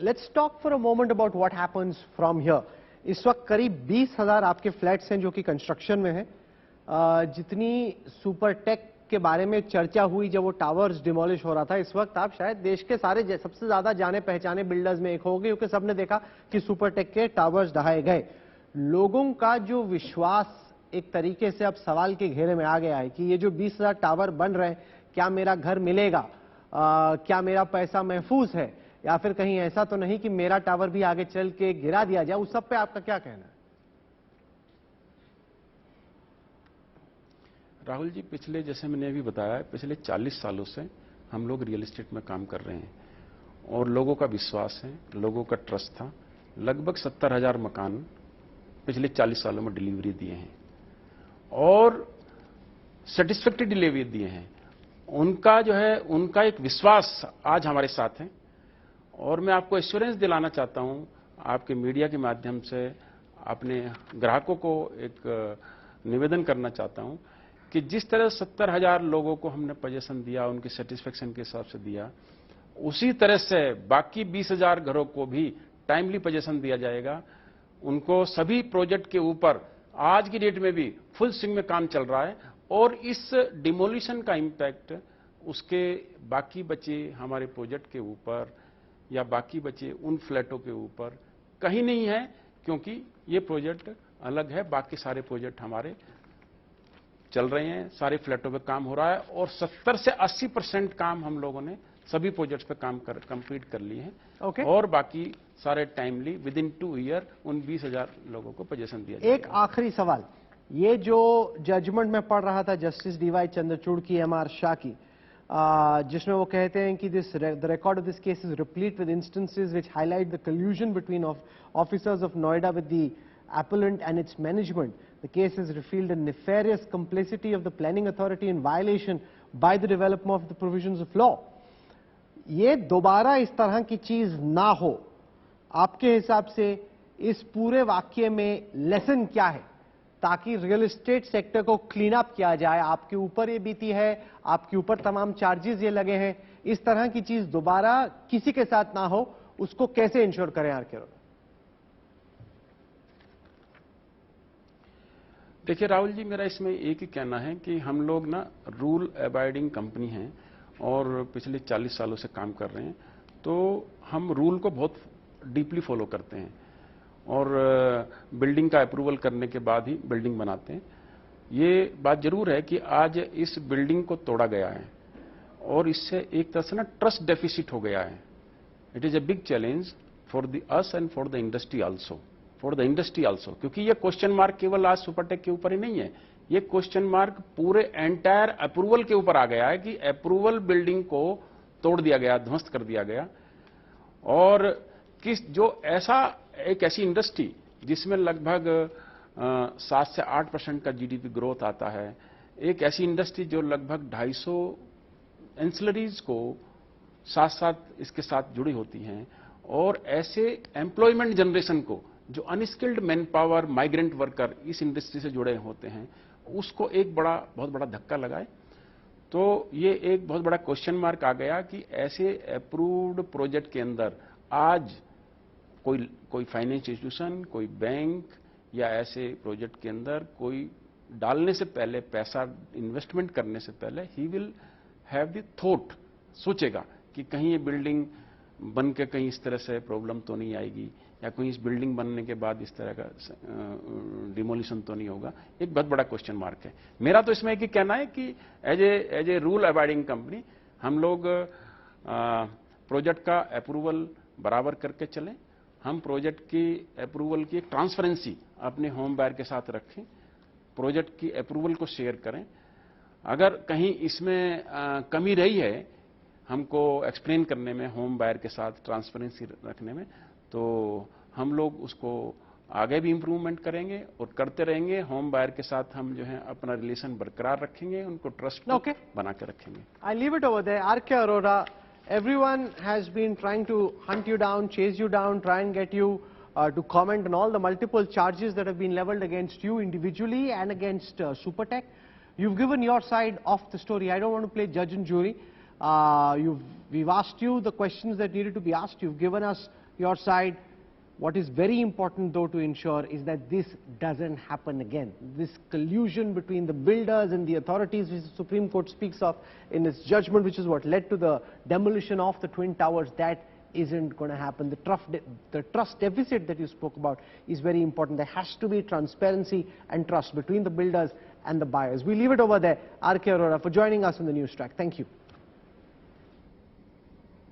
let's talk for a moment about what happens from here. इस वक्त करीब 20,000 आपके फ्लैट्स हैं जो कि कंस्ट्रक्शन में हैं। जितनी सुपरटेक के बारे में चर्चा हुई जब वो टावर्स डिमोलिश हो रहा था, इस वक्त आप शायद देश के सारे सबसे ज्यादा जाने पहचाने बिल्डर्स में एक होंगे, क्योंकि सबने देखा कि सुपरटेक के टावर्स ढहाए गए। लोगों का जो विश्वास एक तरीके से अब सवाल के घेरे में आ गया है कि ये जो 20,000 टावर बन रहे हैं, क्या मेरा घर मिलेगा, क्या मेरा पैसा महफूज है, या फिर कहीं ऐसा तो नहीं कि मेरा टावर भी आगे चल के गिरा दिया जाए। उस सब पे आपका क्या कहना है? राहुल जी, पिछले, जैसे मैंने अभी बताया, पिछले 40 सालों से हम लोग रियल एस्टेट में काम कर रहे हैं और लोगों का विश्वास है, लोगों का ट्रस्ट था। लगभग 70,000 मकान पिछले 40 सालों में डिलीवरी दिए हैं और सेटिस्फैक्टरी डिलीवरी दिए हैं। उनका जो है, उनका एक विश्वास आज हमारे साथ है और मैं आपको एश्योरेंस दिलाना चाहता हूं, आपके मीडिया के माध्यम से अपने ग्राहकों को एक निवेदन करना चाहता हूं कि जिस तरह 70,000 लोगों को हमने पोजीशन दिया, उनकी सेटिस्फेक्शन के हिसाब से दिया, उसी तरह से बाकी 20,000 घरों को भी टाइमली पोजीशन दिया जाएगा। उनको सभी प्रोजेक्ट के ऊपर आज की डेट में भी फुल स्विंग में काम चल रहा है और इस डिमोलिशन का इंपैक्ट उसके बाकी बचे हमारे प्रोजेक्ट के ऊपर या बाकी बचे उन फ्लैटों के ऊपर कहीं नहीं है, क्योंकि ये प्रोजेक्ट अलग है। बाकी सारे प्रोजेक्ट हमारे चल रहे हैं, सारे फ्लैटों पे काम हो रहा है और 70 से 80% काम हम लोगों ने सभी प्रोजेक्ट्स पे काम कंप्लीट कर लिए हैं। और बाकी सारे टाइमली विद इन 2 ईयर उन 20,000 लोगों को पोजीशन दिया जाएगा। एक आखिरी सवाल, ये जो जजमेंट में पढ़ रहा था जस्टिस डीवाई चंद्रचूड़ की, एमआर शाह की, जिसमें वो कहते हैं कि the record of this case is replete with instances which highlight the collusion between officers of Noida with the appellant and its management. The case has revealed a nefarious complicity of the planning authority in violation by the development of the provisions of law. ये दोबारा इस तरह की चीज ना हो, आपके हिसाब से इस पूरे वाक्य में लेसन क्या है ताकि रियल एस्टेट सेक्टर को क्लीन अप किया जाए? आपके ऊपर ये बीती है, आपके ऊपर तमाम चार्जेस ये लगे हैं, इस तरह की चीज दोबारा किसी के साथ ना हो, उसको कैसे इंश्योर करें आर.के. रोड़ा? देखिए राहुल जी, मेरा इसमें एक ही कहना है कि हम लोग ना रूल अबाइडिंग कंपनी हैं और पिछले 40 सालों से काम कर रहे हैं, तो हम रूल को बहुत डीपली फॉलो करते हैं और बिल्डिंग का अप्रूवल करने के बाद ही बिल्डिंग बनाते हैं। ये बात जरूर है कि आज इस बिल्डिंग को तोड़ा गया है और इससे एक तरह से ना ट्रस्ट डेफिसिट हो गया है। It is a big challenge for the us and for the industry also, क्योंकि ये क्वेश्चन मार्क केवल आज सुपरटेक के ऊपर ही नहीं है, ये क्वेश्चन मार्क पूरे एंटायर अप्रूवल के ऊपर आ गया है कि अप्रूवल बिल्डिंग को तोड़ दिया गया, ध्वस्त कर दिया गया। और किस जो एक ऐसी इंडस्ट्री जिसमें लगभग 7 से 8% का जीडीपी ग्रोथ आता है, एक ऐसी इंडस्ट्री जो लगभग 250 एंसिलरीज को साथ साथ इसके साथ जुड़ी होती हैं और ऐसे एम्प्लॉयमेंट जनरेशन को, जो unskilled man power, migrant worker इस इंडस्ट्री से जुड़े होते हैं, उसको एक बहुत बड़ा धक्का लगाए, तो ये एक बहुत बड़ा क्वेश्चन मार्क आ गया कि ऐसे अप्रूव्ड प्रोजेक्ट के अंदर आज कोई फाइनेंस इंस्टीट्यूशन, कोई बैंक या ऐसे प्रोजेक्ट के अंदर कोई डालने से पहले, पैसा इन्वेस्टमेंट करने से पहले, he will have the thought, सोचेगा कि कहीं ये बिल्डिंग बन के कहीं इस तरह से प्रॉब्लम तो नहीं आएगी या कोई इस बिल्डिंग बनने के बाद इस तरह का डिमोलिशन तो नहीं होगा। एक बहुत बड़ा क्वेश्चन मार्क है। मेरा तो इसमें एक ही कहना है कि as a rule abiding company हम लोग प्रोजेक्ट का अप्रूवल बराबर करके चलें। हम प्रोजेक्ट की अप्रूवल की एक ट्रांसपेरेंसी अपने होम बायर के साथ रखें, प्रोजेक्ट की अप्रूवल को शेयर करें। अगर कहीं इसमें कमी रही है हमको एक्सप्लेन करने में, होम बायर के साथ ट्रांसपेरेंसी रखने में, तो हम लोग उसको आगे भी इंप्रूवमेंट करेंगे और करते रहेंगे। होम बायर के साथ हम जो है अपना रिलेशन बरकरार रखेंगे, उनको ट्रस्ट बना के रखेंगे। I leave it over there. R K. Arora, everyone has been trying to hunt you down, chase you down, try and get you to comment on all the multiple charges that have been leveled against you individually and against Supertech. You've given your side of the story. I don't want to play judge and jury. We've asked you the questions that needed to be asked. You've given us your side. What is very important though to ensure is that this doesn't happen again. This collusion between the builders and the authorities, which the Supreme Court speaks of in its judgment, which is what led to the demolition of the Twin Towers, that isn't going to happen. The trust deficit that you spoke about is very important. There has to be transparency and trust between the builders and the buyers. We leave it over there. R.K. Arora, for joining us on the News Track. Thank you.